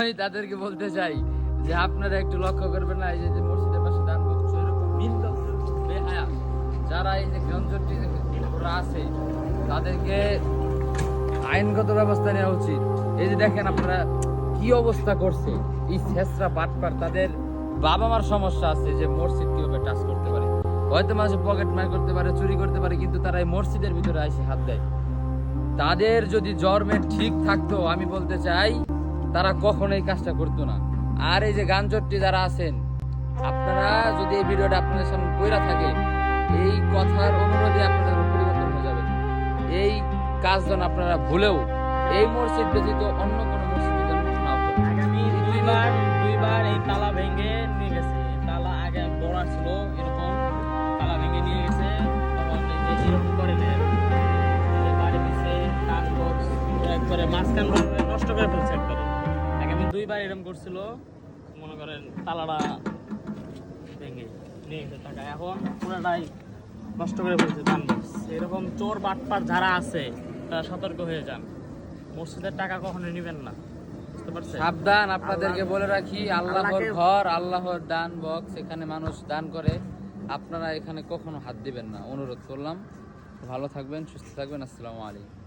আমি তাদেরকে বলতে চাই যে আপনারা একটু লক্ষ্য করবেন না, এই যে মসজিদের পাশে দান করছে এরকম বেহায়া যারা এই যে গঞ্জটি ওরা আছে তাদেরকে আইনগত ব্যবস্থা নেওয়া উচিত। এই যে দেখেন আপনারা কি অবস্থা করছে এই ছেঁচড়া বাটপার, তাদের বাবা মার সমস্যা আছে যে মসজিদ কিভাবে টাচ করতে পারে, হয়তো মাঝে পকেট মার করতে পারে, চুরি করতে পারে, কিন্তু তারা এই মসজিদের ভিতরে এসে হাত দেয়। তাদের যদি জন্মের ঠিক থাকতো আমি বলতে চাই তারা কখনো এই কাজটা করতো না। আর এই যে গানচট্টি যারা আছেন আপনারা যদি এই ভিডিওটা আপনাদের সামনে পড়া থাকে, এই কথার অনুরোধে আপনাদের পরিবর্তন হয়ে যাবে। এই কাজ যেন আপনারা ভুলেও এই মসজিদ ব্যতীত অন্য কোনো মসজিদে যেন না করেন। আগামী দুইবার এই তালা ভেঙে নিয়ে গেছে। তালা আগে বড় ছিল এরকম, তালা ভেঙে নিয়ে গেছে। তখন এই যে এরকম করে বাড়ি দিচ্ছে, কান বক্স একবারে মাঝখান নষ্ট করে ফেলছে একবারে। আগামী দুইবার এরকম করছিল, মনে করেন তালাটা ভেঙে নিয়ে গেছে টাকা, এখন পুরোটাই নষ্ট করে ফেলছে কান বক্স। এরকম চোর বাটপার যারা আছে তারা সতর্ক হয়ে যান, মসজিদের টাকা কখনো নেবেন না, বুঝতে পারছেন? সাবধান। আপনাদেরকে বলে রাখি, আল্লাহর ঘর, আল্লাহর দান বক্স, এখানে মানুষ দান করে, আপনারা এখানে কখনো হাত দিবেন না, অনুরোধ করলাম। ভালো থাকবেন, সুস্থ থাকবেন। আসসালামু আলাইকুম।